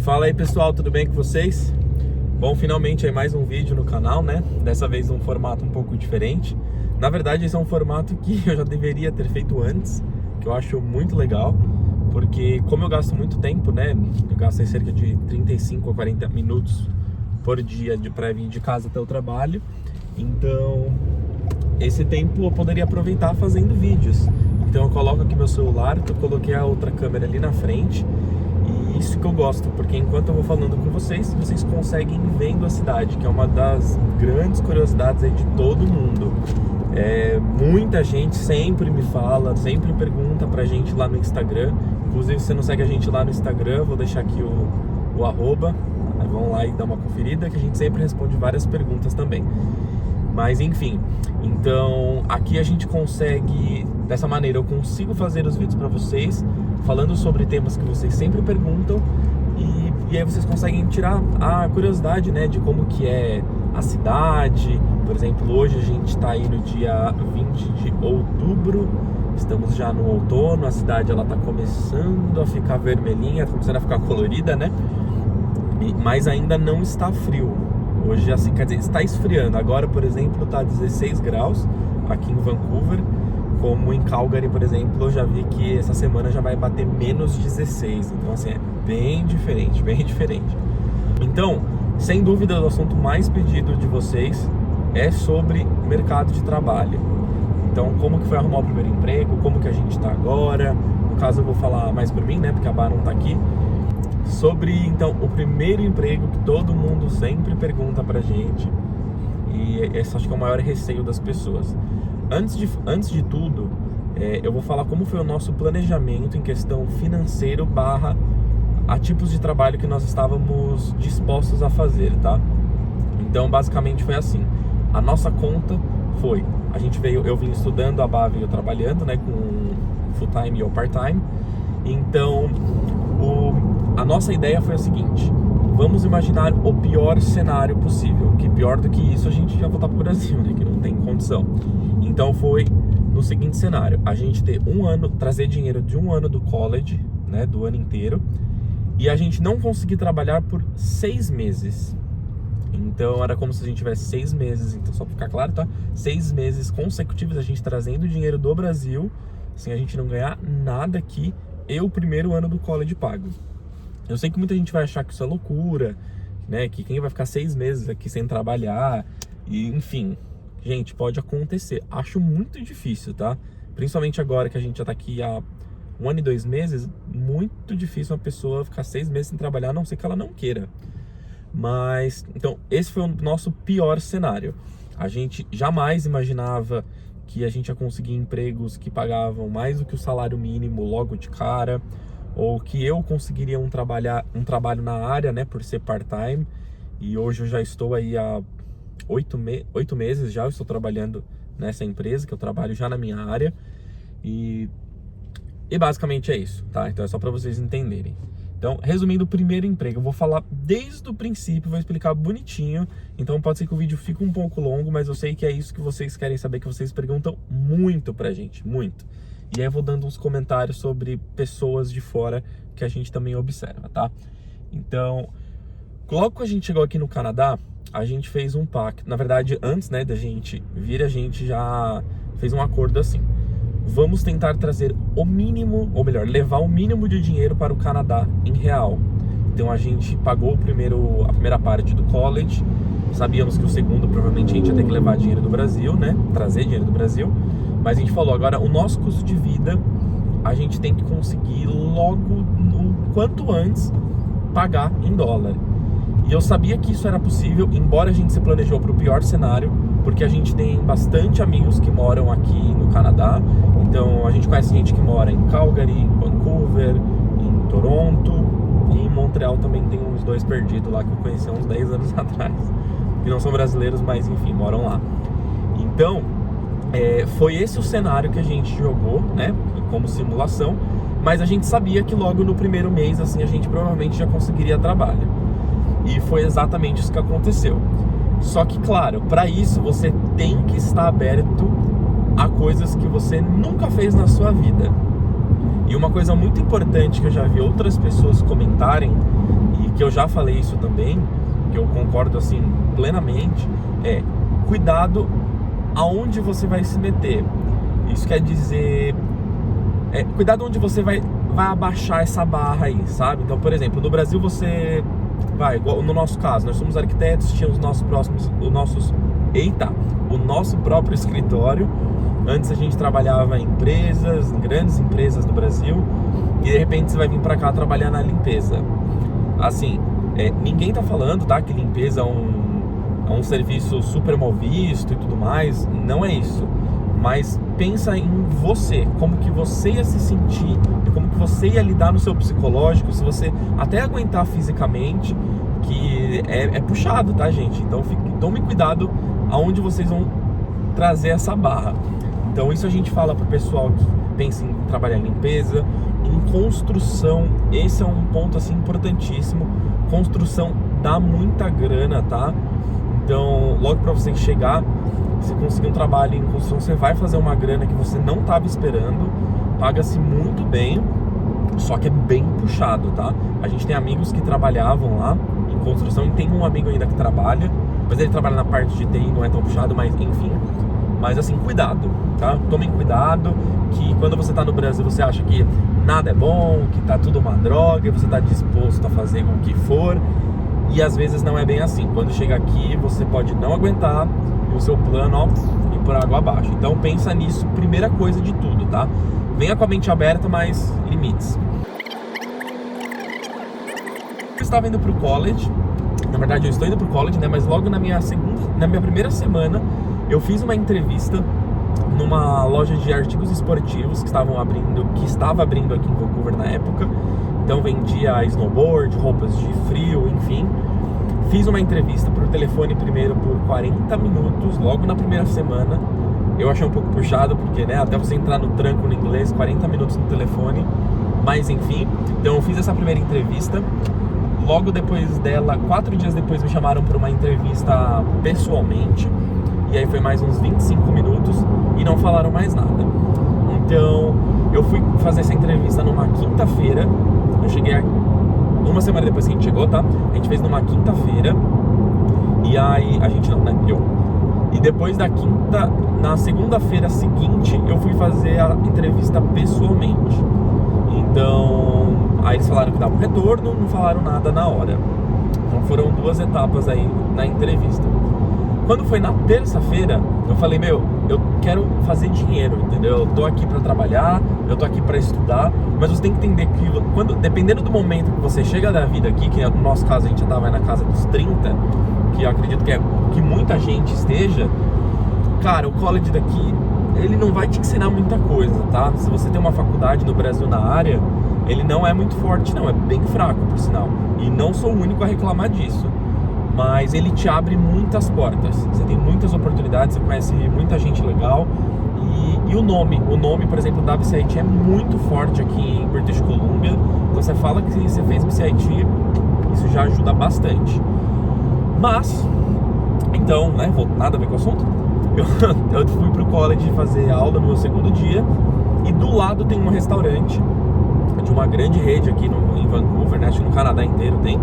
Fala aí pessoal, tudo bem com vocês? Bom, finalmente aí mais um vídeo no canal, né? Dessa vez um formato um pouco diferente. Na verdade esse é um formato que eu já deveria ter feito antes, que eu acho muito legal, porque como eu gasto muito tempo, né? Eu gasto cerca de 35 a 40 minutos por dia para vir de casa até o trabalho. Então esse tempo eu poderia aproveitar fazendo vídeos. Então eu coloco aqui meu celular, eu coloquei a outra câmera ali na frente. E isso que eu gosto, porque enquanto eu vou falando com vocês, vocês conseguem ir vendo a cidade, que é uma das grandes curiosidades aí de todo mundo. Muita gente sempre me fala, sempre pergunta pra gente lá no Instagram. Inclusive, se você não segue a gente lá no Instagram, vou deixar aqui o arroba. Aí vão lá e dá uma conferida, que a gente sempre responde várias perguntas também. Mas enfim, então aqui a gente consegue, dessa maneira eu consigo fazer os vídeos para vocês, falando sobre temas que vocês sempre perguntam, e aí vocês conseguem tirar a curiosidade, né, de como que é a cidade. Por exemplo, hoje a gente está aí no dia 20 de outubro, estamos já no outono, a cidade ela tá começando a ficar vermelhinha, tá começando a ficar colorida, né, mas ainda não está frio. Hoje, assim, quer dizer, está esfriando. Agora, por exemplo, está 16 graus aqui em Vancouver. Como em Calgary, por exemplo, eu já vi que essa semana já vai bater menos 16. Então, assim, é bem diferente, bem diferente. Então, sem dúvida, o assunto mais pedido de vocês é sobre mercado de trabalho. Então, como que foi arrumar o primeiro emprego, como que a gente está agora. No caso, eu vou falar mais por mim, né, porque a Bá não está aqui. Sobre, então, o primeiro emprego que todo mundo sempre pergunta pra gente. E esse acho que é o maior receio das pessoas. Antes de tudo, eu vou falar como foi o nosso planejamento em questão financeiro / a tipos de trabalho que nós estávamos dispostos a fazer, tá? Então, basicamente foi assim. A nossa conta foi... eu vim estudando, a Bá veio trabalhando, né, com full time ou part time. Então, a nossa ideia foi a seguinte: vamos imaginar o pior cenário possível, que pior do que isso a gente já voltar pro Brasil, né, que não tem condição. Então foi no seguinte cenário: a gente ter trazer dinheiro de um ano do college, né, do ano inteiro, e a gente não conseguir trabalhar por 6 meses. Então era como se a gente tivesse 6 meses, então só pra ficar claro, tá? 6 meses consecutivos a gente trazendo dinheiro do Brasil, sem a gente não ganhar nada aqui, e o primeiro ano do college pago. Eu sei que muita gente vai achar que isso é loucura, né? Que quem vai ficar 6 meses aqui sem trabalhar, e enfim, gente, pode acontecer. Acho muito difícil, tá? Principalmente agora que a gente já tá aqui há 1 ano e 2 meses, muito difícil uma pessoa ficar 6 meses sem trabalhar, a não ser que ela não queira. Mas, então, esse foi o nosso pior cenário. A gente jamais imaginava que a gente ia conseguir empregos que pagavam mais do que o salário mínimo logo de cara, ou que eu conseguiria um trabalho na área, né, por ser part-time. E hoje eu já estou aí há 8 meses já, eu estou trabalhando nessa empresa, que eu trabalho já na minha área. E basicamente é isso, tá? Então é só para vocês entenderem. Então, resumindo o primeiro emprego, eu vou falar desde o princípio, vou explicar bonitinho. Então pode ser que o vídeo fique um pouco longo, mas eu sei que é isso que vocês querem saber, que vocês perguntam muito pra gente, muito. E aí eu vou dando uns comentários sobre pessoas de fora que a gente também observa, tá? Então, logo que a gente chegou aqui no Canadá, a gente fez um pacto. Na verdade, antes, né, da gente vir, a gente já fez um acordo assim: vamos tentar trazer o mínimo, ou melhor, levar o mínimo de dinheiro para o Canadá em real. Então a gente pagou a primeira parte do college. Sabíamos que o segundo provavelmente a gente ia ter que levar dinheiro do Brasil, né? Trazer dinheiro do Brasil. Mas a gente falou, agora o nosso custo de vida a gente tem que conseguir logo, quanto antes, pagar em dólar. E eu sabia que isso era possível, embora a gente se planejou para o pior cenário, porque a gente tem bastante amigos que moram aqui no Canadá. Então a gente conhece gente que mora em Calgary, em Vancouver, em Toronto, e em Montreal também tem uns 2 perdidos lá que eu conheci há uns 10 anos atrás, que não são brasileiros, mas enfim, moram lá. Então foi esse o cenário que a gente jogou, né, como simulação, mas a gente sabia que logo no primeiro mês, assim, a gente provavelmente já conseguiria trabalho. E foi exatamente isso que aconteceu. Só que, claro, para isso você tem que estar aberto a coisas que você nunca fez na sua vida. E uma coisa muito importante que eu já vi outras pessoas comentarem, e que eu já falei isso também, que eu concordo assim plenamente, é cuidado aonde você vai se meter. Isso quer dizer, cuidado onde você vai abaixar essa barra aí, sabe? Então, por exemplo, no Brasil você vai, igual no nosso caso, nós somos arquitetos, tínhamos o nosso próprio escritório. Antes a gente trabalhava em empresas, em grandes empresas do Brasil, e de repente você vai vir pra cá trabalhar na limpeza. Assim, ninguém tá falando, tá, que limpeza é um serviço super mal visto e tudo mais, não é isso. Mas pensa em você, como que você ia se sentir, como que você ia lidar no seu psicológico, se você até aguentar fisicamente, que é puxado, tá, gente? Então tome cuidado aonde vocês vão trazer essa barra. Então isso a gente fala pro pessoal que pensa em trabalhar em limpeza, em construção. Esse é um ponto assim importantíssimo. Construção dá muita grana, tá? Então logo para você chegar, se conseguir um trabalho em construção, você vai fazer uma grana que você não estava esperando, paga-se muito bem, só que é bem puxado, tá? A gente tem amigos que trabalhavam lá em construção, e tem um amigo ainda que trabalha, mas ele trabalha na parte de TI, não é tão puxado, mas enfim. Mas assim, cuidado, tá? Tomem cuidado, que quando você tá no Brasil você acha que nada é bom, que tá tudo uma droga, e você tá disposto a fazer o que for, e às vezes não é bem assim. Quando chega aqui, você pode não aguentar, e o seu plano, ó, ir por água abaixo. Então pensa nisso, primeira coisa de tudo, tá? Venha com a mente aberta, mas limites. Eu estava indo pro college, na verdade eu estou indo pro college, né? Mas logo na minha primeira semana, eu fiz uma entrevista numa loja de artigos esportivos que estava abrindo aqui em Vancouver na época. Então vendia snowboard, roupas de frio, enfim. Fiz uma entrevista por telefone primeiro por 40 minutos, logo na primeira semana. Eu achei um pouco puxado, porque, né, até você entrar no tranco no inglês, 40 minutos no telefone. Mas enfim, então eu fiz essa primeira entrevista. Logo depois dela, 4 dias depois, me chamaram para uma entrevista pessoalmente. E aí foi mais uns 25 minutos e não falaram mais nada. Então eu fui fazer essa entrevista numa quinta-feira. Eu cheguei uma semana depois que a gente chegou, tá? A gente fez numa quinta-feira. E aí, a gente não, né? E depois da quinta, na segunda-feira seguinte, eu fui fazer a entrevista pessoalmente. Então, aí eles falaram que dava um retorno, não falaram nada na hora. Então foram 2 etapas aí na entrevista. Quando foi na terça-feira, eu falei, eu quero fazer dinheiro, entendeu? Eu tô aqui pra trabalhar, eu tô aqui pra estudar, mas você tem que entender que, dependendo do momento que você chega da vida aqui, que no nosso caso a gente já tava na casa dos 30, que eu acredito que muita gente esteja, cara, o college daqui, ele não vai te ensinar muita coisa, tá? Se você tem uma faculdade no Brasil na área, ele não é muito forte não, é bem fraco, por sinal. E não sou o único a reclamar disso. Mas ele te abre muitas portas. Você tem muitas oportunidades, você conhece muita gente legal. E o nome, por exemplo, da BCIT é muito forte aqui em British Columbia. Então você fala que você fez BCIT, isso já ajuda bastante. Mas, então, né, nada a ver com o assunto. Eu fui pro college fazer aula no meu segundo dia. E do lado tem um restaurante de uma grande rede aqui em Vancouver, né? Acho que no Canadá inteiro tem.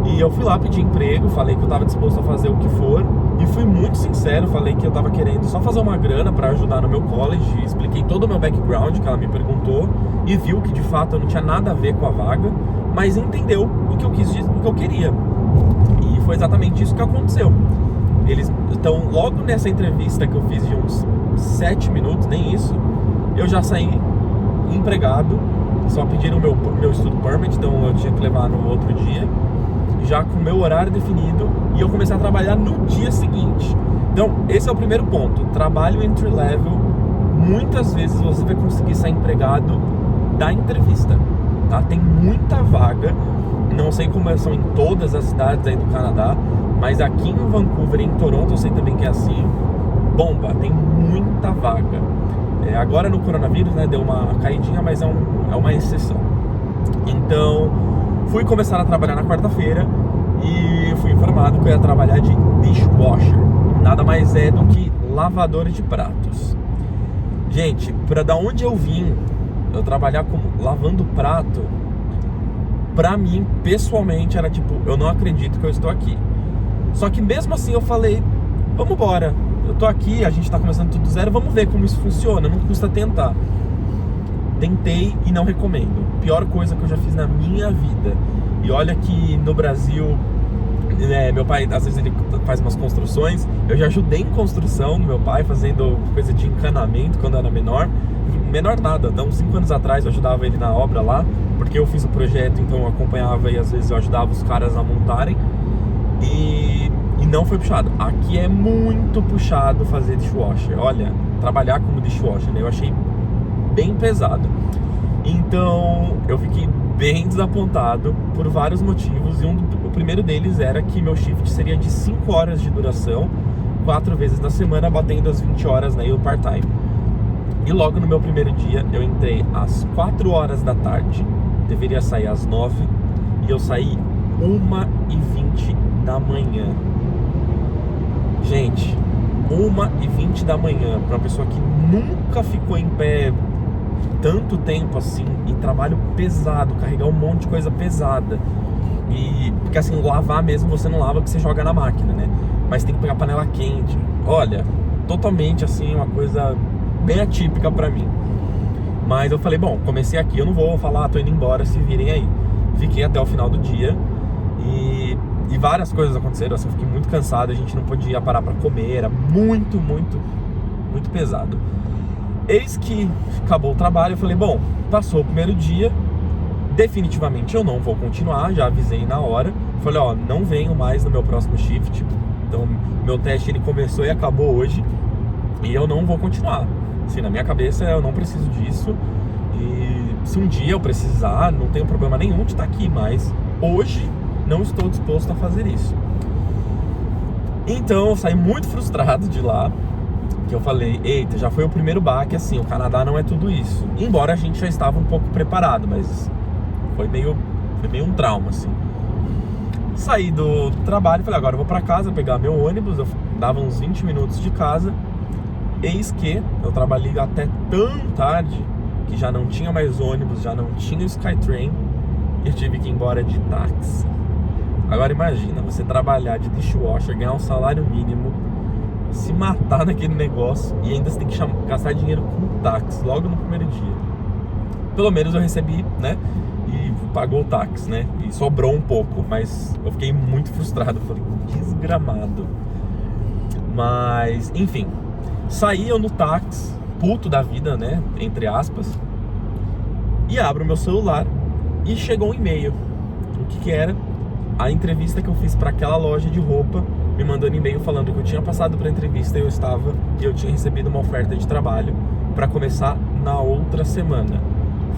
E eu fui lá pedir emprego, falei que eu estava disposto a fazer o que for. E fui muito sincero, falei que eu estava querendo só fazer uma grana para ajudar no meu college. Expliquei todo o meu background que ela me perguntou. E viu que de fato eu não tinha nada a ver com a vaga, mas entendeu o que eu queria. E foi exatamente isso que aconteceu. Então, logo nessa entrevista que eu fiz de uns 7 minutos, nem isso, eu já saí empregado. Só pediram o meu study permit, então eu tinha que levar no outro dia, já com o meu horário definido, e eu comecei a trabalhar no dia seguinte. Então, esse é o primeiro ponto. Trabalho entry level, muitas vezes você vai conseguir ser empregado da entrevista, tá? Tem muita vaga, não sei como são em todas as cidades aí do Canadá, mas aqui em Vancouver e em Toronto eu sei também que é assim, bomba, tem muita vaga. Agora no coronavírus, né, deu uma caidinha, mas é uma exceção. Então, fui começar a trabalhar na quarta-feira e fui informado que eu ia trabalhar de dishwasher. Nada mais é do que lavador de pratos. Gente, da onde eu vim, eu trabalhar como lavando prato, pra mim, pessoalmente, era tipo, eu não acredito que eu estou aqui. Só que mesmo assim eu falei, vamos embora, eu tô aqui, a gente tá começando tudo do zero, vamos ver como isso funciona, não custa tentar. Tentei e não recomendo. Pior coisa que eu já fiz na minha vida. E olha que no Brasil, meu pai, às vezes ele faz umas construções. Eu já ajudei em construção do meu pai, fazendo coisa de encanamento quando eu era menor. Menor nada, então uns 5 anos atrás eu ajudava ele na obra lá, porque eu fiz o projeto, então eu acompanhava e às vezes eu ajudava os caras a montarem. E não foi puxado. Aqui é muito puxado fazer dishwasher. Olha, trabalhar como dishwasher, né? Eu achei bem pesado. Então eu fiquei bem desapontado por vários motivos. E o primeiro deles era que meu shift seria de 5 horas de duração, 4 vezes na semana, batendo as 20 horas, né, e o part-time. E logo no meu primeiro dia eu entrei às 4 horas da tarde, deveria sair às 9, e eu saí 1h20 da manhã. Gente, 1h20 da manhã para uma pessoa que nunca ficou em pé tanto tempo assim, e trabalho pesado, carregar um monte de coisa pesada. E porque assim, lavar mesmo você não lava, porque você joga na máquina, né? Mas tem que pegar panela quente. Olha, totalmente assim, uma coisa bem atípica pra mim. Mas eu falei, bom, comecei aqui, eu não vou falar, tô indo embora, se virem aí. Fiquei até o final do dia e várias coisas aconteceram, assim, eu fiquei muito cansado, a gente não podia parar pra comer, era muito, muito, muito pesado. Eis que acabou o trabalho, eu falei, bom, passou o primeiro dia, definitivamente eu não vou continuar, já avisei na hora. Falei, ó, não venho mais no meu próximo shift. Então, meu teste ele começou e acabou hoje, e eu não vou continuar. Assim, na minha cabeça eu não preciso disso. E se um dia eu precisar, não tenho problema nenhum de estar aqui, mas hoje não estou disposto a fazer isso. Então, eu saí muito frustrado de lá. Que eu falei, eita, já foi o primeiro baque, assim, o Canadá não é tudo isso. Embora a gente já estava um pouco preparado, mas foi meio um trauma, assim. Saí do trabalho, falei, agora eu vou pra casa pegar meu ônibus, eu dava uns 20 minutos de casa. Eis que eu trabalhei até tão tarde que já não tinha mais ônibus, já não tinha Skytrain, e eu tive que ir embora de táxi. Agora imagina, você trabalhar de dishwasher, ganhar um salário mínimo, se matar naquele negócio e ainda você tem que gastar dinheiro com táxi logo no primeiro dia. Pelo menos eu recebi, né, e pagou o táxi, né, e sobrou um pouco, mas eu fiquei muito frustrado, falei, desgramado. Mas, enfim, saí eu no táxi, puto da vida, né, entre aspas, e abro meu celular e chegou um e-mail. O que era? A entrevista que eu fiz para aquela loja de roupa, me mandando e-mail falando que eu tinha passado para a entrevista e eu tinha recebido uma oferta de trabalho para começar na outra semana.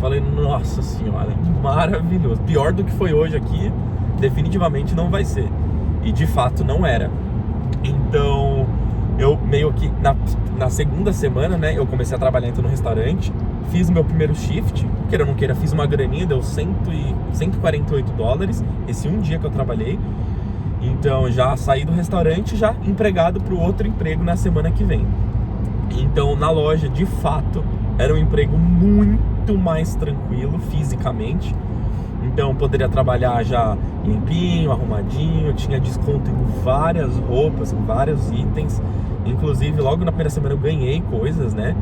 Falei, nossa senhora, maravilhoso. Pior do que foi hoje aqui, definitivamente não vai ser. E de fato não era. Então, eu meio que na segunda semana, né, eu comecei a trabalhar então no restaurante, fiz o meu primeiro shift, queira ou não queira, fiz uma graninha, deu $148, esse um dia que eu trabalhei. Então já saí do restaurante, já empregado para o outro emprego na semana que vem. Então na loja, de fato, era um emprego muito mais tranquilo fisicamente. Então eu poderia trabalhar já limpinho, arrumadinho, tinha desconto em várias roupas, em vários itens. Inclusive logo na primeira semana eu ganhei coisas, né?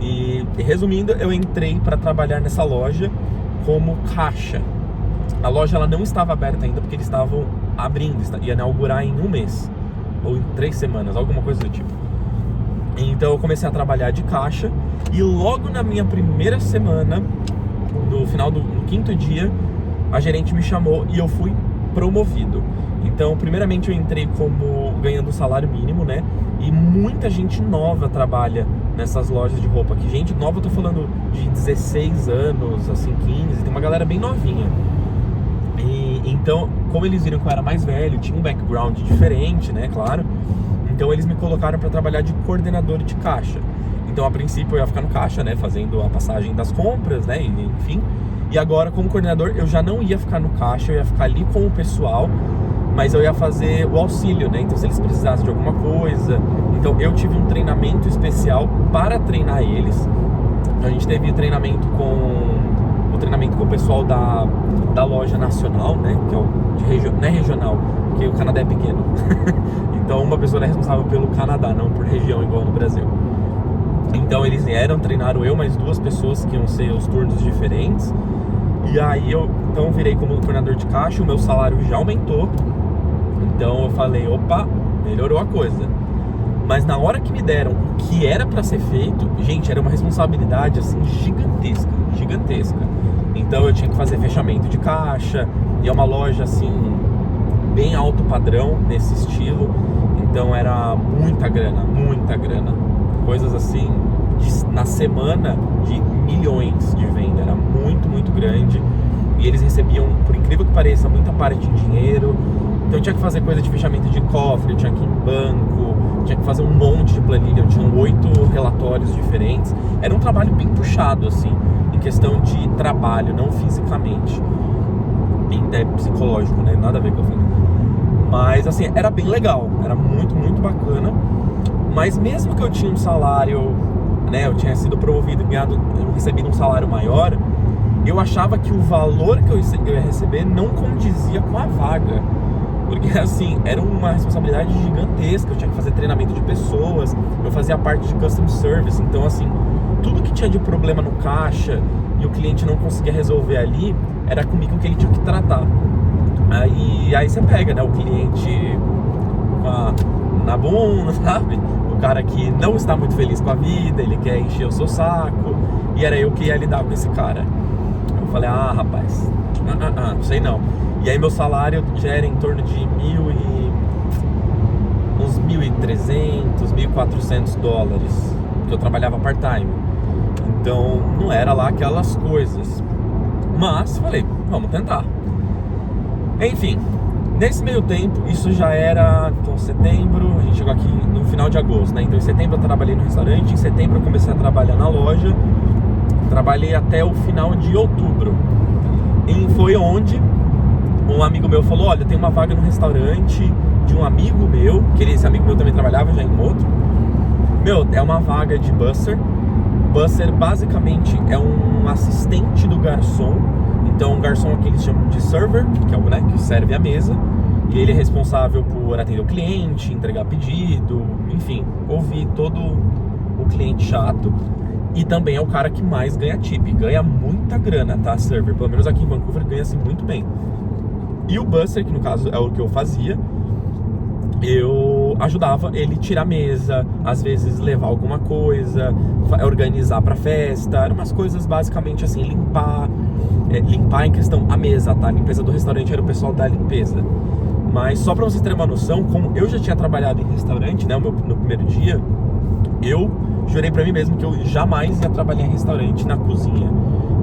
E resumindo, eu entrei para trabalhar nessa loja como caixa. A loja ela não estava aberta ainda porque eles estavam abrindo, ia inaugurar em um mês ou em 3 semanas, alguma coisa do tipo. Então eu comecei a trabalhar de caixa e logo na minha primeira semana, no final do 5º dia, a gerente me chamou e eu fui promovido. Então, primeiramente eu entrei como ganhando salário mínimo, né? E muita gente nova trabalha nessas lojas de roupa aqui. Gente nova, eu tô falando de 16 anos, assim, 15, tem uma galera bem novinha. E então, como eles viram que eu era mais velho, tinha um background diferente, né, claro. Então eles me colocaram para trabalhar de coordenador de caixa. Então a princípio eu ia ficar no caixa, né, fazendo a passagem das compras, né, enfim. E agora como coordenador eu já não ia ficar no caixa, eu ia ficar ali com o pessoal, mas eu ia fazer o auxílio, né, então se eles precisassem de alguma coisa. Então eu tive um treinamento especial para treinar eles. A gente teve treinamento com o pessoal da loja nacional, né? Que é não é regional, porque o Canadá é pequeno. Então uma pessoa é responsável pelo Canadá, não por região igual no Brasil. Então eles vieram, treinaram eu, mais 2 pessoas que iam ser os turnos diferentes. E aí eu virei como coordenador de caixa, o meu salário já aumentou. Então eu falei, opa, melhorou a coisa. Mas na hora que me deram o que era pra ser feito, gente, era uma responsabilidade assim gigantesca. Então eu tinha que fazer fechamento de caixa, e é uma loja assim bem alto padrão nesse estilo. Então era muita grana. Coisas assim na semana de milhões de venda, era muito grande. E eles recebiam, por incrível que pareça, muita parte em dinheiro. Então eu tinha que fazer coisa de fechamento de cofre, eu tinha que ir em banco, tinha que fazer um monte de planilha, eu tinha 8 relatórios diferentes. Era um trabalho bem puxado, assim, em questão de trabalho, não fisicamente. É psicológico, né? Nada a ver com o que eu falei. Mas, assim, era bem legal, era muito bacana. Mas mesmo que eu tinha um salário, né? Eu tinha sido promovido, eu recebido um salário maior, eu achava que o valor que eu ia receber não condizia com a vaga. Porque, assim, era uma responsabilidade gigantesca. Eu tinha que fazer treinamento de pessoas, eu fazia parte de Custom Service. Então, assim, tudo que tinha de problema no caixa e o cliente não conseguia resolver ali, era comigo que ele tinha que tratar. Aí você pega, né, o cliente na bunda, sabe? O cara que não está muito feliz com a vida, ele quer encher o seu saco. E era eu que ia lidar com esse cara. Eu falei, rapaz, não sei não. E aí meu salário já era em torno de uns 1.300, 1.400 dólares, porque eu trabalhava part-time. Então não era lá aquelas coisas. Mas falei, vamos tentar. Enfim, nesse meio tempo, isso já era, então, setembro, a gente chegou aqui no final de agosto, né? Então em setembro eu trabalhei no restaurante, em setembro eu comecei a trabalhar na loja, trabalhei até o final de outubro. E foi onde um amigo meu falou, olha, tem uma vaga no restaurante de um amigo meu, que esse amigo meu também trabalhava já em outro. Meu, é uma vaga de busser. Busser basicamente é um assistente do garçom. Então o garçom aqui eles chamam de server, que é o, né, que serve a mesa. E ele é responsável por atender o cliente, entregar pedido, enfim, ouvir todo o cliente chato. E também é o cara que mais ganha tip, ganha muita grana, tá, server? Pelo menos aqui em Vancouver ganha-se muito bem. E o busser, que no caso é o que eu fazia, eu ajudava ele tirar a mesa, às vezes levar alguma coisa, organizar pra festa, eram umas coisas basicamente assim, limpar em questão a mesa, tá? A limpeza do restaurante era o pessoal da limpeza. Mas só pra vocês terem uma noção, como eu já tinha trabalhado em restaurante, né, no primeiro dia, eu jurei pra mim mesmo que eu jamais ia trabalhar em restaurante na cozinha.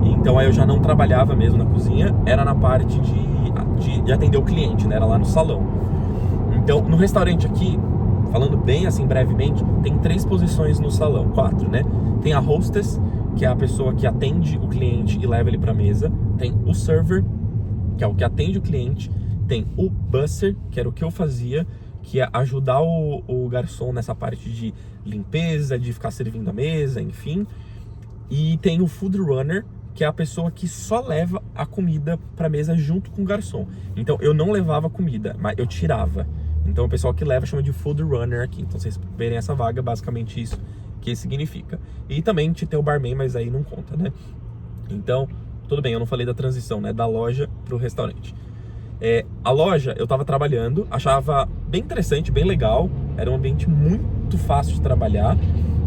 Então aí eu já não trabalhava mesmo na cozinha, era na parte de atender o cliente, né? Era lá no salão. Então no restaurante aqui, falando bem assim brevemente, tem 3 posições no salão, 4, né? Tem a hostess, que é a pessoa que atende o cliente e leva ele pra mesa. Tem o server, que é o que atende o cliente. Tem o busser, que era o que eu fazia, que é ajudar o garçom nessa parte de limpeza, de ficar servindo a mesa, enfim. E tem o food runner, que é a pessoa que só leva a comida pra mesa junto com o garçom. Então eu não levava comida, mas eu tirava. Então o pessoal que leva chama de food runner aqui. Então vocês verem essa vaga, basicamente isso que significa. E também tem o barman, mas aí não conta, né? Então, tudo bem, eu não falei da transição, né? Da loja pro restaurante. A loja, eu tava trabalhando, achava bem interessante, bem legal. Era um ambiente muito fácil de trabalhar.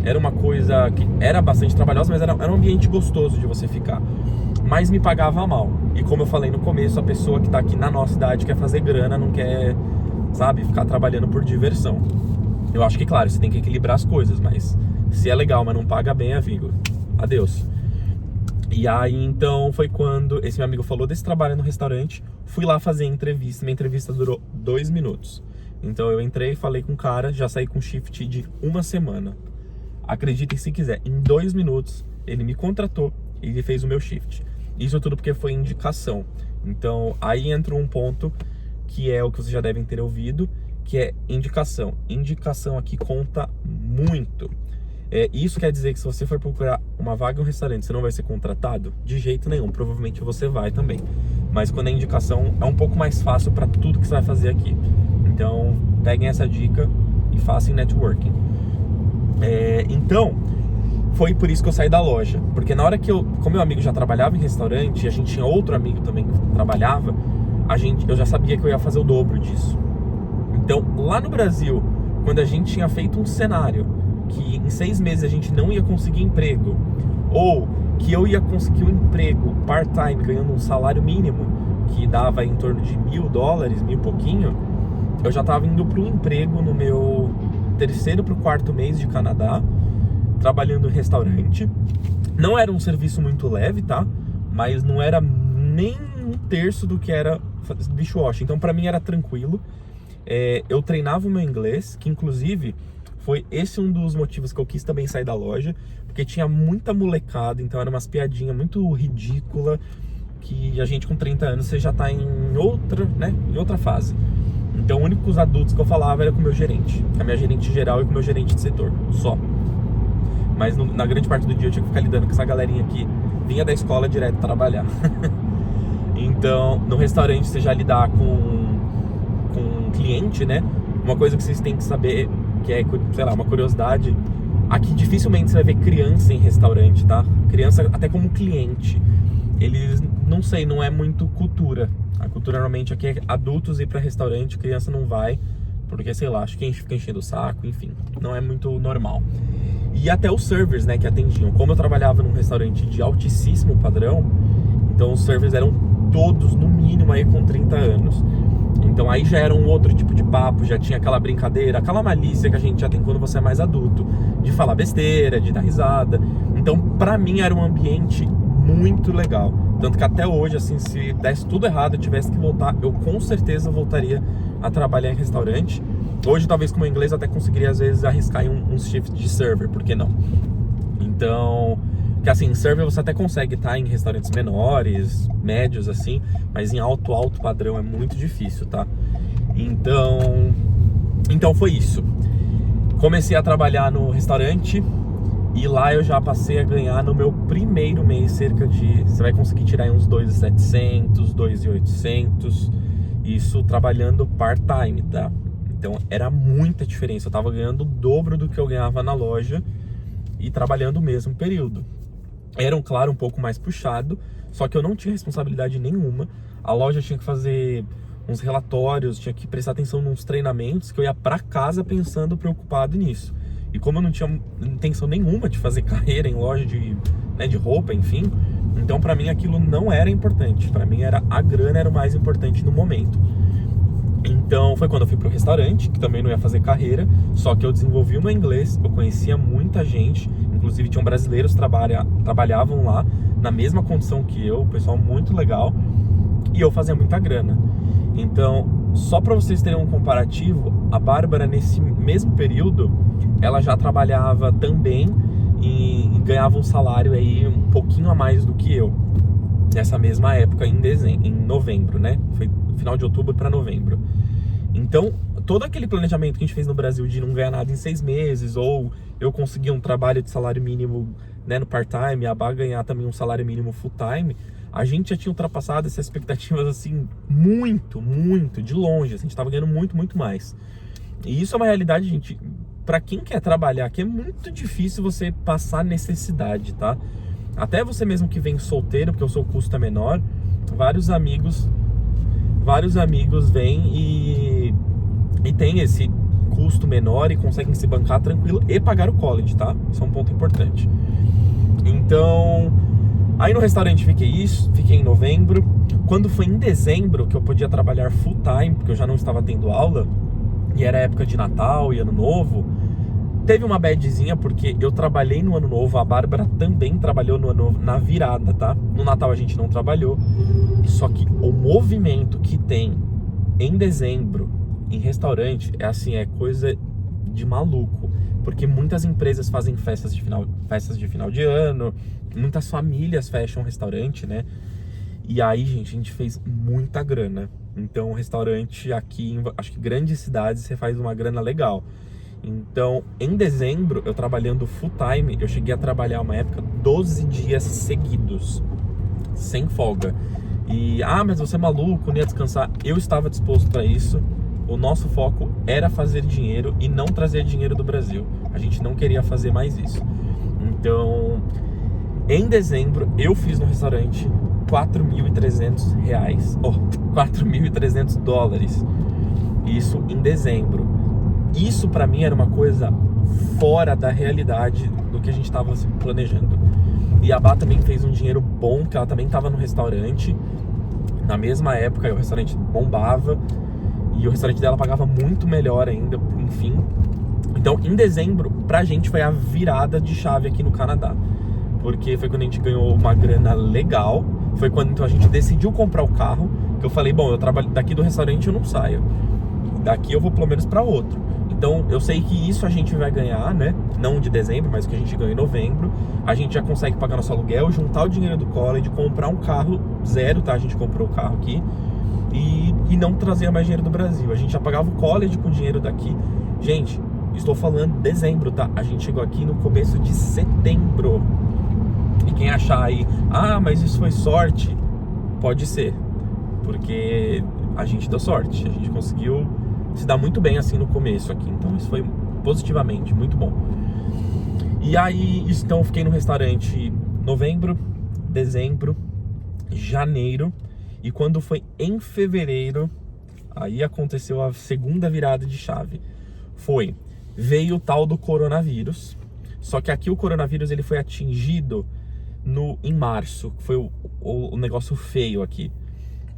Era uma coisa que era bastante trabalhosa, mas era um ambiente gostoso de você ficar. Mas me pagava mal. E como eu falei no começo, a pessoa que tá aqui na nossa cidade quer fazer grana, não quer, sabe, ficar trabalhando por diversão. Eu acho que, claro, você tem que equilibrar as coisas, mas se é legal, mas não paga bem, amigo, adeus. E aí, então, foi quando esse meu amigo falou desse trabalho no restaurante. Fui lá fazer a entrevista. Minha entrevista durou 2 minutos. Então eu entrei, falei com o cara, já saí com shift de 1 semana. Acreditem se quiser, em 2 minutos ele me contratou e ele fez o meu shift. Isso tudo porque foi indicação. Então aí entra um ponto que é o que vocês já devem ter ouvido, que é indicação. Indicação aqui conta muito. Isso quer dizer que se você for procurar uma vaga em um restaurante, você não vai ser contratado? De jeito nenhum, provavelmente você vai também. Mas quando é indicação, é um pouco mais fácil para tudo que você vai fazer aqui. Então, peguem essa dica e façam networking. Então, foi por isso que eu saí da loja. Porque na hora que como meu amigo já trabalhava em restaurante, e a gente tinha outro amigo também que trabalhava, eu já sabia que eu ia fazer o dobro disso. Então, lá no Brasil, quando a gente tinha feito um cenário que em 6 meses a gente não ia conseguir emprego, ou que eu ia conseguir um emprego part-time ganhando um salário mínimo, que dava em torno de $1.000, 1.000 e pouquinho, eu já estava indo para um emprego no meu 3º para o 4º mês de Canadá, trabalhando em restaurante. Não era um serviço muito leve, tá? Mas não era nem 1/3 do que era dishwashing. Então, para mim era tranquilo. Eu treinava o meu inglês, que inclusive foi esse um dos motivos que eu quis também sair da loja, porque tinha muita molecada, então era umas piadinhas muito ridícula, que a gente com 30 anos você já tá em outra fase. Então, únicos adultos que eu falava era com o meu gerente, com a minha gerente geral e com o meu gerente de setor, só. Mas na grande parte do dia eu tinha que ficar lidando com essa galerinha que vinha da escola direto trabalhar. Então, no restaurante você já lidar com um cliente, né? Uma coisa que vocês têm que saber, que é, sei lá, uma curiosidade, aqui dificilmente você vai ver criança em restaurante, tá? Criança até como cliente. Eles, não sei, não é muito cultura. A cultura normalmente aqui é adultos ir pra restaurante, criança não vai, porque, sei lá, acho que fica enchendo o saco, enfim, não é muito normal. E até os servers, né, que atendiam. Como eu trabalhava num restaurante de altíssimo padrão, então os servers eram todos, no mínimo, aí com 30 anos. Então aí já era um outro tipo de papo, já tinha aquela brincadeira, aquela malícia que a gente já tem quando você é mais adulto, de falar besteira, de dar risada. Então, pra mim, era um ambiente muito legal. Tanto que até hoje, assim, se desse tudo errado, eu tivesse que voltar, eu com certeza voltaria a trabalhar em restaurante. Hoje, talvez com o inglês, eu até conseguiria, às vezes, arriscar em um shift de server, por que não? Então, que assim, em server você até consegue estar em restaurantes menores, médios, assim, mas em alto padrão é muito difícil, tá? Então foi isso. Comecei a trabalhar no restaurante e lá eu já passei a ganhar no meu primeiro mês cerca de... Você vai conseguir tirar aí uns 2.700, 2.800, isso trabalhando part-time, tá? Então era muita diferença, eu tava ganhando o dobro do que eu ganhava na loja e trabalhando o mesmo período. Era, claro, um pouco mais puxado, só que eu não tinha responsabilidade nenhuma. A loja tinha que fazer uns relatórios, tinha que prestar atenção nos treinamentos, que eu ia pra casa pensando, preocupado nisso. E como eu não tinha intenção nenhuma de fazer carreira em loja de roupa, enfim, então pra mim aquilo não era importante. Pra mim a grana era o mais importante no momento. Então foi quando eu fui pro restaurante, que também não ia fazer carreira, só que eu desenvolvi o meu inglês, eu conhecia muita gente, inclusive tinham brasileiros que trabalhavam lá na mesma condição que eu, pessoal muito legal, e eu fazia muita grana. Então, só para vocês terem um comparativo, a Bárbara nesse mesmo período, ela já trabalhava também e ganhava um salário aí um pouquinho a mais do que eu, nessa mesma época, em novembro, né? Foi final de outubro para novembro. Então, todo aquele planejamento que a gente fez no Brasil de não ganhar nada em 6 meses, ou eu conseguir um trabalho de salário mínimo, né, no part-time, a Bá ganhar também um salário mínimo full-time, a gente já tinha ultrapassado essas expectativas, assim, muito, muito, de longe. A gente estava ganhando muito, muito mais. E isso é uma realidade, gente, para quem quer trabalhar, que é muito difícil você passar necessidade, tá? Até você mesmo que vem solteiro, porque o seu custo é menor, vários amigos vêm e tem esse custo menor e conseguem se bancar tranquilo e pagar o college, tá? Isso é um ponto importante. Então, aí no restaurante fiquei em novembro. Quando foi em dezembro que eu podia trabalhar full time, porque eu já não estava tendo aula, e era época de Natal e Ano Novo, teve uma badzinha, porque eu trabalhei no Ano Novo, a Bárbara também trabalhou no Ano Novo, na virada, tá? No Natal a gente não trabalhou. Só que o movimento que tem em dezembro em restaurante é coisa de maluco. Porque muitas empresas fazem festas de final de ano, muitas famílias fecham restaurante, né? E aí, gente, a gente fez muita grana. Então, restaurante aqui, acho que grandes cidades, você faz uma grana legal. Então, em dezembro, eu trabalhando full time, eu cheguei a trabalhar uma época 12 dias seguidos, sem folga. E, mas você é maluco, não ia descansar. Eu estava disposto para isso. O nosso foco era fazer dinheiro e não trazer dinheiro do Brasil. A gente não queria fazer mais isso. Então, em dezembro, eu fiz no restaurante R$4.300, $4.300. Isso em dezembro. Isso pra mim era uma coisa fora da realidade do que a gente estava planejando. E a Bá também fez um dinheiro bom, que ela também estava no restaurante. Na mesma época, o restaurante bombava. E o restaurante dela pagava muito melhor ainda, enfim. Então, em dezembro, pra gente foi a virada de chave aqui no Canadá. Porque foi quando a gente ganhou uma grana legal. Foi quando então, a gente decidiu comprar o carro. Que eu falei, bom, eu trabalho daqui do restaurante, eu não saio. Daqui eu vou pelo menos pra outro. Então, eu sei que isso a gente vai ganhar, né? Não de dezembro, mas o que a gente ganha em novembro. A gente já consegue pagar nosso aluguel, juntar o dinheiro do college, comprar um carro zero, tá? A gente comprou o carro aqui. E não trazer mais dinheiro do Brasil. A gente já pagava o college com dinheiro daqui. Gente, estou falando dezembro, tá? A gente chegou aqui no começo de setembro. E quem achar aí, mas isso foi sorte, pode ser. Porque a gente deu sorte. A gente conseguiu se dá muito bem assim no começo aqui, então isso foi positivamente muito bom. E aí, então eu fiquei no restaurante novembro, dezembro, janeiro, e quando foi em fevereiro, aí aconteceu a segunda virada de chave. Veio o tal do coronavírus, só que aqui o coronavírus ele foi atingido em março, foi o negócio feio aqui.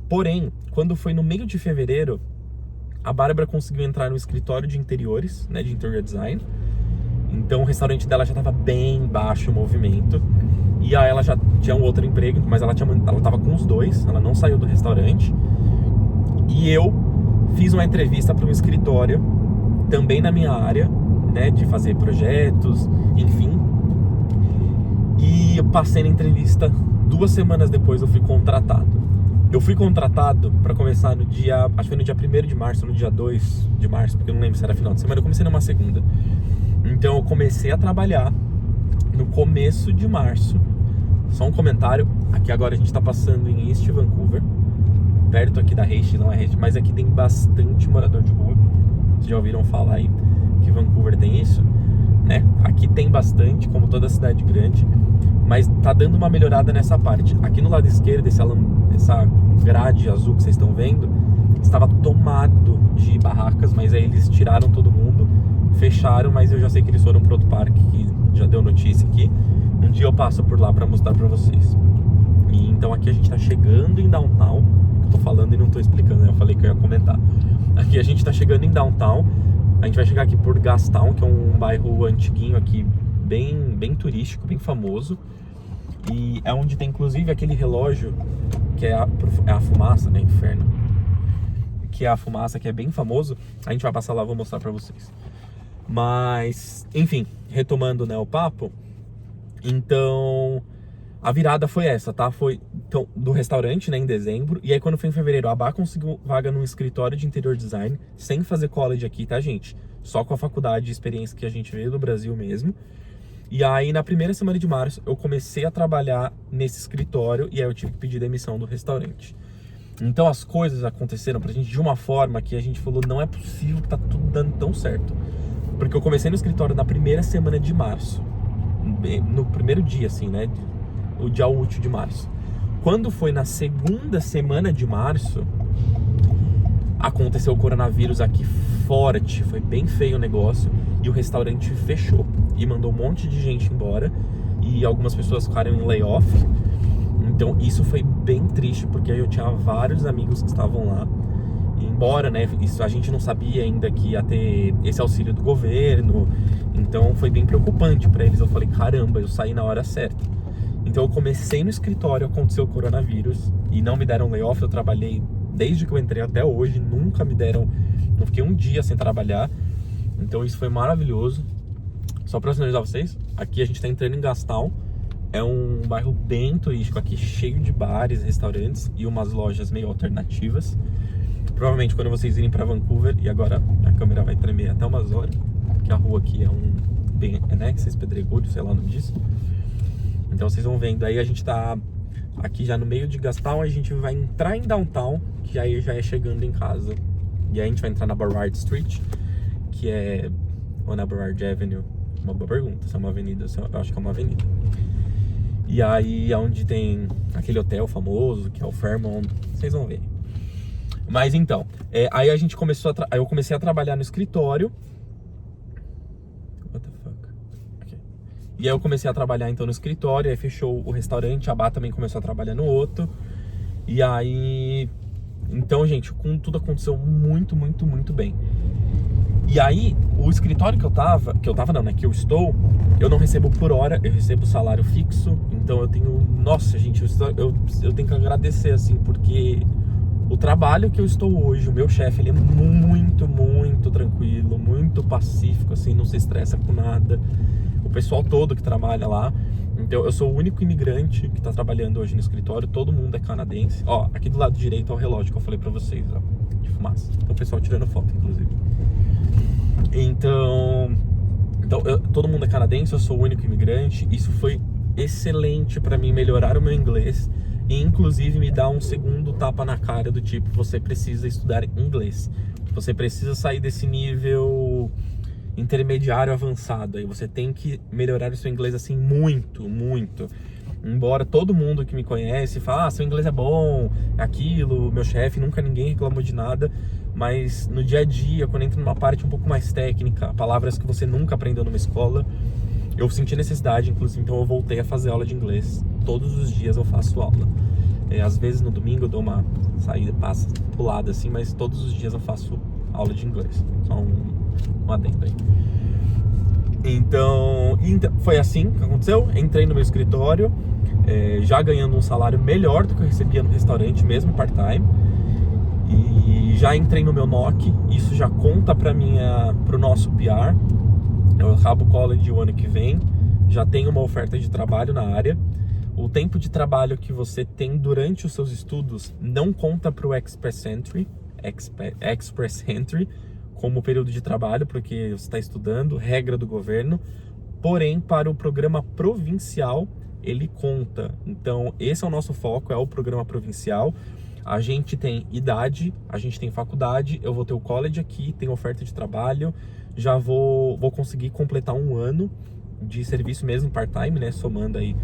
Porém, quando foi no meio de fevereiro, a Bárbara conseguiu entrar no escritório de interiores, né, de interior design. Então o restaurante dela já estava bem baixo o movimento. E aí ela já tinha um outro emprego, mas ela estava com os dois, ela não saiu do restaurante. E eu fiz uma entrevista para um escritório, também na minha área, né, de fazer projetos, enfim. E eu passei na entrevista, 2 semanas depois eu fui contratado. Eu fui contratado para começar no dia, acho que foi no dia 1º de março, no dia 2 de março, porque eu não lembro se era final de semana, eu comecei numa segunda. Então eu comecei a trabalhar no começo de março. Só um comentário, aqui agora a gente tá passando em East Vancouver, perto aqui da Hastings, não é Hastings, mas aqui tem bastante morador de rua. Vocês já ouviram falar aí que Vancouver tem isso, né? Aqui tem bastante, como toda cidade grande, mas tá dando uma melhorada nessa parte. Aqui no lado esquerdo, essa grade azul que vocês estão vendo, estava tomado de barracas, mas aí eles tiraram todo mundo, fecharam, mas eu já sei que eles foram para outro parque, que já deu notícia aqui. Um dia eu passo por lá para mostrar para vocês. E então aqui a gente tá chegando em Downtown. Eu tô falando e não tô explicando, né? Eu falei que eu ia comentar. Aqui a gente tá chegando em Downtown. A gente vai chegar aqui por Gastown, que é um bairro antiguinho aqui, bem turístico, bem famoso. E é onde tem inclusive aquele relógio que é a fumaça, né? Inferno. Que é a fumaça, que é bem famoso. A gente vai passar lá, vou mostrar pra vocês. Mas, enfim, retomando, né, o papo. Então, a virada foi essa, tá? Foi então, do restaurante, né, em dezembro. E aí quando foi em fevereiro, a Bá conseguiu vaga num escritório de interior design, sem fazer college aqui, tá, gente? Só com a faculdade de experiência que a gente veio do Brasil mesmo. E aí na primeira semana de março, eu comecei a trabalhar nesse escritório. E aí eu tive que pedir demissão do restaurante. Então as coisas aconteceram pra gente de uma forma que a gente falou, não é possível que tá tudo dando tão certo. Porque eu comecei no escritório na primeira semana de março. No primeiro dia, assim, né? O dia útil de março. Quando foi na segunda semana de março, aconteceu o coronavírus aqui forte. Foi bem feio o negócio. E o restaurante fechou. E mandou um monte de gente embora. E algumas pessoas ficaram em layoff. Então isso foi bem triste, porque aí eu tinha vários amigos que estavam lá. E embora, né, isso a gente não sabia ainda que ia ter esse auxílio do governo. Então foi bem preocupante para eles. Eu falei, caramba, eu saí na hora certa. Então eu comecei no escritório, aconteceu o coronavírus e não me deram layoff. Eu trabalhei desde que eu entrei até hoje, nunca me deram, não fiquei um dia sem trabalhar. Então isso foi maravilhoso. Só para sinalizar vocês, aqui a gente tá entrando em Gastown. É um bairro bem turístico aqui, cheio de bares, restaurantes e umas lojas meio alternativas. Provavelmente quando vocês irem para Vancouver, e agora a câmera vai tremer até umas horas, que a rua aqui é né, esses pedregulhos, sei lá o nome disso. Então vocês vão vendo, aí a gente tá aqui já no meio de Gastown, a gente vai entrar em Downtown, que aí já é chegando em casa. E aí a gente vai entrar na Burrard Street, que é... ou na Burrard Avenue, uma boa pergunta, se é uma avenida, eu acho que é uma avenida. E aí é onde tem aquele hotel famoso, que é o Fairmont, vocês vão ver. Mas então, aí a gente começou aí eu comecei a trabalhar no escritório. What the fuck? Okay. E aí eu comecei a trabalhar então no escritório, aí fechou o restaurante, a Bá também começou a trabalhar no outro. E aí... Então, gente, tudo aconteceu muito, muito, muito bem. E aí, o escritório que eu estou, eu não recebo por hora, eu recebo salário fixo. Então eu tenho, nossa, gente, eu tenho que agradecer, assim, porque o trabalho que eu estou hoje, o meu chefe, ele é muito, muito tranquilo, muito pacífico, assim, não se estressa com nada. O pessoal todo que trabalha lá. Então eu sou o único imigrante que está trabalhando hoje no escritório, todo mundo é canadense. Ó, aqui do lado direito é o relógio que eu falei pra vocês, ó, de fumaça. Então o pessoal tirando foto, inclusive. Então todo mundo é canadense, eu sou o único imigrante. Isso foi excelente pra mim, melhorar o meu inglês e inclusive me dar um segundo tapa na cara do tipo, você precisa estudar inglês. Você precisa sair desse nível intermediário avançado, aí você tem que melhorar o seu inglês assim muito, muito. Embora todo mundo que me conhece fala, seu inglês é bom, aquilo, meu chefe, nunca ninguém reclamou de nada, mas no dia a dia, quando entra numa parte um pouco mais técnica, palavras que você nunca aprendeu numa escola, eu senti necessidade, inclusive, então eu voltei a fazer aula de inglês. Todos os dias eu faço aula. Às vezes no domingo eu dou uma saída, pulada assim, mas todos os dias eu faço aula de inglês. Só um adendo aí. Então, foi assim que aconteceu. Entrei no meu escritório, já ganhando um salário melhor do que eu recebia no restaurante, mesmo part-time. E já entrei no meu NOC. Isso já conta pro nosso PR. Eu acabo o college o ano que vem. Já tenho uma oferta de trabalho na área. O tempo de trabalho que você tem durante os seus estudos não conta para o Express Entry como período de trabalho, porque você está estudando, regra do governo. Porém, para o programa provincial, ele conta. Então, esse é o nosso foco, é o programa provincial. A gente tem idade, a gente tem faculdade, eu vou ter o college aqui, tem oferta de trabalho, já vou conseguir completar um ano de serviço mesmo, part-time, né? Somando aí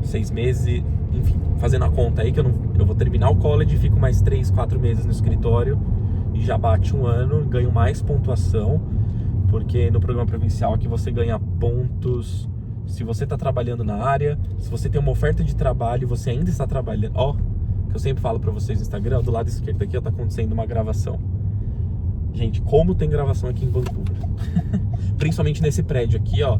6 meses, enfim, fazendo a conta aí que eu vou terminar o college, fico mais 3, 4 meses no escritório e já bate um ano, ganho mais pontuação, porque no programa provincial aqui você ganha pontos se você está trabalhando na área, se você tem uma oferta de trabalho e você ainda está trabalhando. Ó, que eu sempre falo para vocês no Instagram, do lado esquerdo aqui, ó, tá acontecendo uma gravação. Gente, como tem gravação aqui em Vancouver. Principalmente nesse prédio aqui, ó,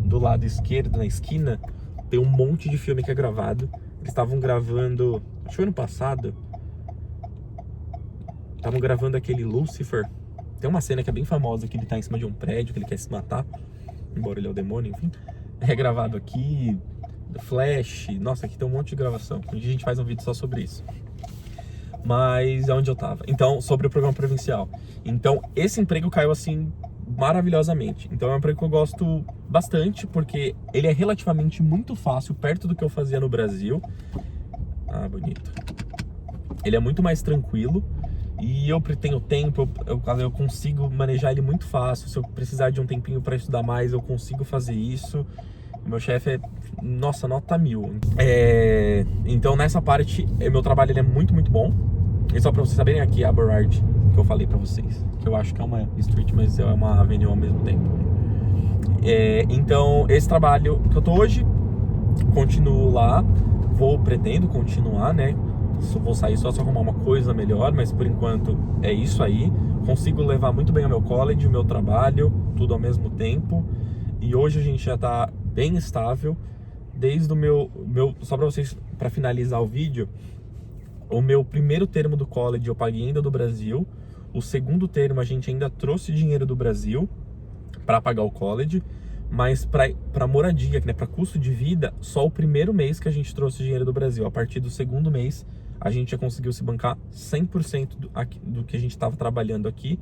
do lado esquerdo, na esquina, tem um monte de filme que é gravado. Eles estavam gravando, acho que foi ano passado, estavam gravando aquele Lucifer. Tem uma cena que é bem famosa, que ele tá em cima de um prédio, que ele quer se matar, embora ele é o demônio, enfim. É gravado aqui, Flash, nossa, aqui tem um monte de gravação. Um dia a gente faz um vídeo só sobre isso. Mas é onde eu tava. Então, sobre o programa provincial. Então, esse emprego caiu assim maravilhosamente. Então é um emprego que eu gosto bastante, porque ele é relativamente muito fácil, perto do que eu fazia no Brasil. Ah, bonito. Ele é muito mais tranquilo e eu tenho tempo, eu consigo manejar ele muito fácil. Se eu precisar de um tempinho para estudar mais, eu consigo fazer isso. O meu chefe é, nossa, nota 1000. Então nessa parte, meu trabalho ele é muito, muito bom. E só pra vocês saberem, aqui é a Burrard, que eu falei pra vocês, que eu acho que é uma street, mas é uma avenue ao mesmo tempo. Então, esse trabalho que eu tô hoje, continuo lá, pretendo continuar, né? Vou sair só se arrumar uma coisa melhor, mas por enquanto é isso aí. Consigo levar muito bem o meu college, o meu trabalho, tudo ao mesmo tempo. E hoje a gente já tá bem estável, desde o meu só pra vocês, pra finalizar o vídeo, o meu primeiro termo do college eu paguei ainda do Brasil. O segundo termo a gente ainda trouxe dinheiro do Brasil para pagar o college. Mas para moradia, né, para custo de vida, só o primeiro mês que a gente trouxe dinheiro do Brasil. A partir do segundo mês, a gente já conseguiu se bancar 100% do que a gente estava trabalhando aqui.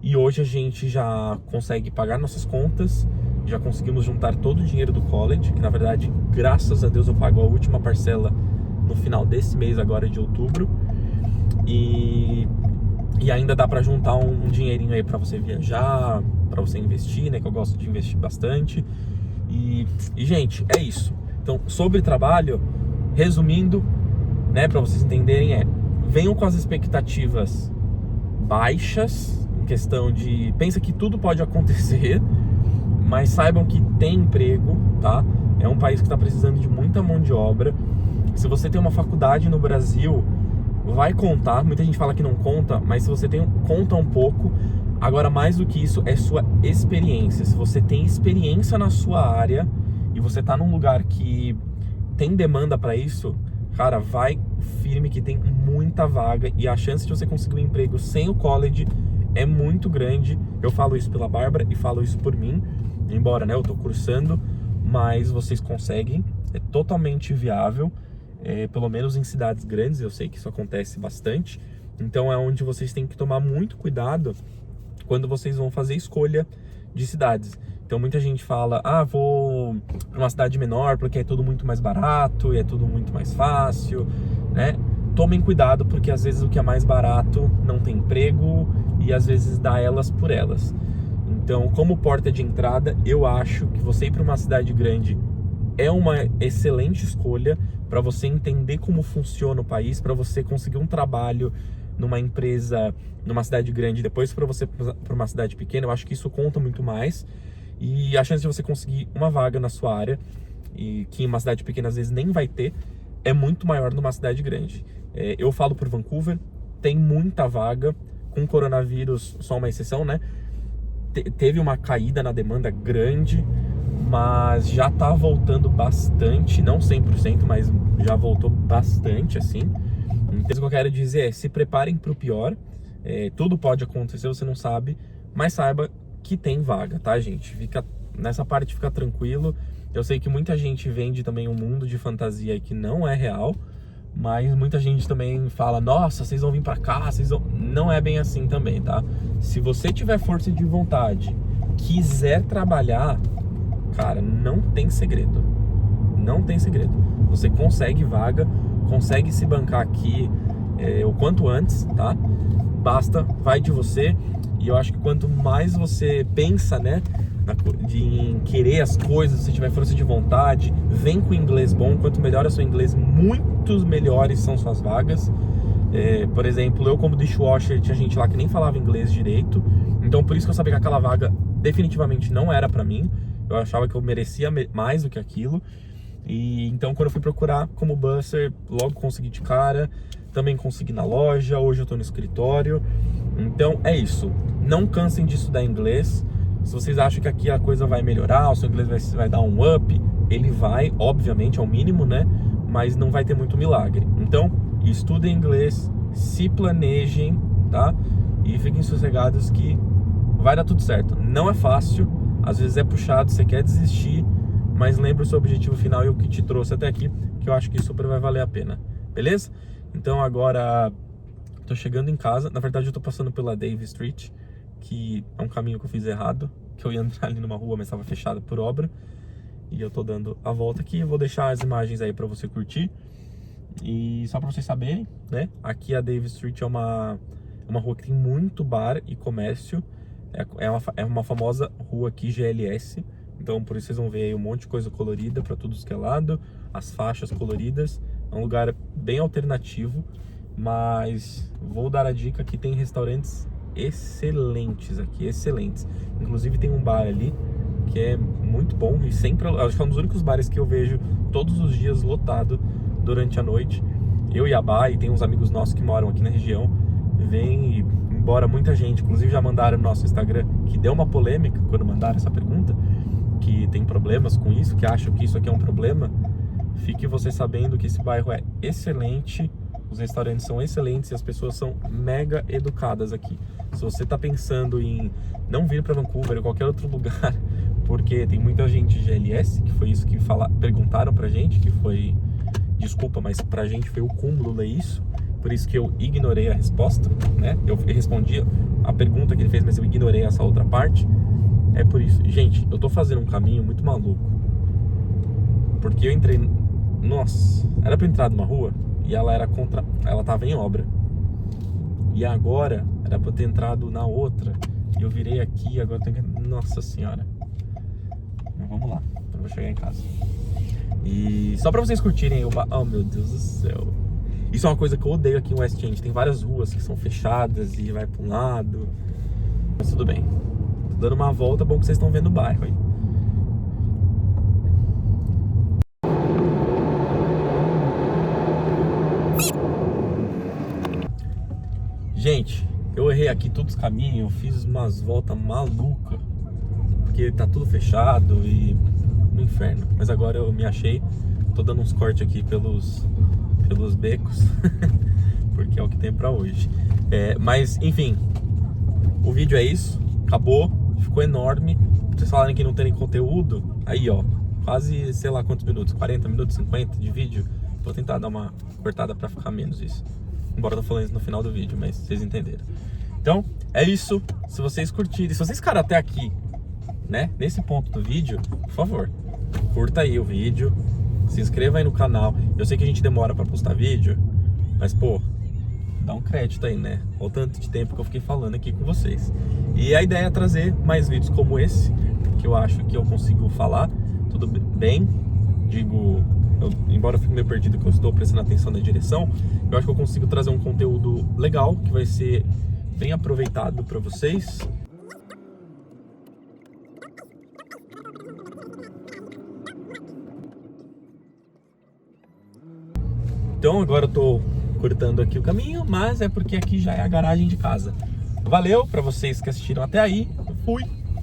E hoje a gente já consegue pagar nossas contas, já conseguimos juntar todo o dinheiro do college, que na verdade, graças a Deus, eu pago a última parcela no final desse mês agora de outubro. E ainda dá pra juntar um dinheirinho aí pra você viajar, pra você investir, né? Que eu gosto de investir bastante. E gente, é isso. Então, sobre trabalho, resumindo, né, pra vocês entenderem, venham com as expectativas baixas, em questão de... Pensa que tudo pode acontecer, mas saibam que tem emprego, tá? É um país que está precisando de muita mão de obra. Se você tem uma faculdade no Brasil, vai contar. Muita gente fala que não conta, mas se você tem, conta um pouco. Agora, mais do que isso, é sua experiência. Se você tem experiência na sua área e você tá num lugar que tem demanda para isso, cara, vai firme que tem muita vaga e a chance de você conseguir um emprego sem o college é muito grande. Eu falo isso pela Bárbara e falo isso por mim, embora, né, eu tô cursando, mas vocês conseguem, é totalmente viável, pelo menos em cidades grandes, eu sei que isso acontece bastante. Então é onde vocês têm que tomar muito cuidado quando vocês vão fazer escolha de cidades. Então muita gente fala, vou para uma cidade menor porque é tudo muito mais barato e é tudo muito mais fácil, né? Tomem cuidado, porque às vezes o que é mais barato não tem emprego e às vezes dá elas por elas. Então, como porta de entrada, eu acho que você ir para uma cidade grande é uma excelente escolha para você entender como funciona o país, para você conseguir um trabalho numa empresa, numa cidade grande, depois para você para uma cidade pequena. Eu acho que isso conta muito mais. E a chance de você conseguir uma vaga na sua área, e que em uma cidade pequena às vezes nem vai ter, é muito maior numa cidade grande. Eu falo por Vancouver, tem muita vaga, com o coronavírus só uma exceção, né? Teve uma caída na demanda grande, mas já tá voltando bastante, não 100%, mas já voltou bastante, assim. Então o que eu quero dizer se preparem para o pior, tudo pode acontecer, você não sabe, mas saiba que tem vaga, tá, gente? Nessa parte fica tranquilo. Eu sei que muita gente vende também um mundo de fantasia aí que não é real, mas muita gente também fala, nossa, vocês vão vir pra cá, não é bem assim também, tá? Se você tiver força de vontade, quiser trabalhar, cara, não tem segredo. Não tem segredo. Você consegue vaga, consegue se bancar aqui o quanto antes, tá? Basta, vai de você. E eu acho que quanto mais você pensa, né, em querer as coisas, se tiver força de vontade, vem com inglês bom. Quanto melhor é o seu inglês, muito melhores são suas vagas. Por exemplo, eu como dishwasher, tinha gente lá que nem falava inglês direito. Então por isso que eu sabia que aquela vaga definitivamente não era pra mim. Eu achava que eu merecia mais do que aquilo. E então quando eu fui procurar como busser, logo consegui de cara. Também consegui na loja, hoje eu tô no escritório. Então é isso, não cansem de estudar inglês. Se vocês acham que aqui a coisa vai melhorar, o seu inglês vai dar um up, ele vai, obviamente, ao mínimo, né? Mas não vai ter muito milagre. Então, estudem inglês, se planejem, tá? E fiquem sossegados que vai dar tudo certo. Não é fácil, às vezes é puxado, você quer desistir, mas lembre o seu objetivo final e o que te trouxe até aqui, que eu acho que super vai valer a pena, beleza? Então agora tô chegando em casa. Na verdade eu tô passando pela Davie Street, que é um caminho que eu fiz errado, que eu ia entrar ali numa rua, mas estava fechada por obra. E eu tô dando a volta aqui. Vou deixar as imagens aí pra você curtir. E só pra vocês saberem, né? Aqui a Davie Street é uma rua que tem muito bar e comércio. É uma famosa rua aqui, GLS. Então por isso vocês vão ver aí um monte de coisa colorida pra todos que é lado. As faixas coloridas. É um lugar bem alternativo, mas vou dar a dica que tem restaurantes excelentes aqui, excelentes. Inclusive tem um bar ali que é muito bom e sempre, acho que é um dos únicos bares que eu vejo todos os dias lotado durante a noite. Eu e a Bá, e tem uns amigos nossos que moram aqui na região, vem e embora muita gente, inclusive já mandaram no nosso Instagram, que deu uma polêmica quando mandaram essa pergunta, que tem problemas com isso, que acham que isso aqui é um problema. Fique você sabendo que esse bairro é excelente, os restaurantes são excelentes e as pessoas são mega educadas aqui. Se você tá pensando em não vir para Vancouver ou qualquer outro lugar, porque tem muita gente de GLS, que foi isso que perguntaram pra gente, que foi, desculpa, mas pra gente foi o cúmulo ler isso. por isso que eu ignorei a resposta, né? Eu respondi a pergunta que ele fez, mas eu ignorei essa outra parte. É por isso. Gente, eu tô fazendo um caminho muito maluco. Porque eu entrei... Nossa, era pra entrar numa rua e ela tava em obra. E agora era pra eu ter entrado na outra. E eu virei aqui, agora eu tenho que... Nossa senhora. Mas vamos lá, eu vou chegar em casa. E só pra vocês curtirem o... Oh, meu Deus do céu. Isso é uma coisa que eu odeio aqui em West End. Tem várias ruas que são fechadas e vai pra um lado. Mas tudo bem. Tô dando uma volta, bom que vocês estão vendo o bairro aí. Gente, eu errei aqui todos os caminhos, eu fiz umas voltas malucas, porque tá tudo fechado e no inferno. Mas agora eu me achei, tô dando uns cortes aqui pelos becos, porque é o que tem pra hoje. Mas, enfim, o vídeo é isso, acabou, ficou enorme. Vocês falarem que não tem conteúdo, aí ó, quase sei lá quantos minutos, 40 minutos, 50 de vídeo. Vou tentar dar uma cortada pra ficar menos isso. Embora eu tô falando isso no final do vídeo, mas vocês entenderam. Então, é isso. Se vocês curtirem, se vocês ficaram até aqui, né, nesse ponto do vídeo, por favor, curta aí o vídeo, se inscreva aí no canal. Eu sei que a gente demora pra postar vídeo, mas, pô, dá um crédito aí, né? Olha o tanto de tempo que eu fiquei falando aqui com vocês. E a ideia é trazer mais vídeos como esse, que eu acho que eu consigo falar tudo bem. Digo... embora eu fique meio perdido que eu estou prestando atenção na direção, eu acho que eu consigo trazer um conteúdo legal, que vai ser bem aproveitado para vocês. Então agora eu tô cortando aqui o caminho, mas é porque aqui já é a garagem de casa. Valeu para vocês que assistiram até aí, fui!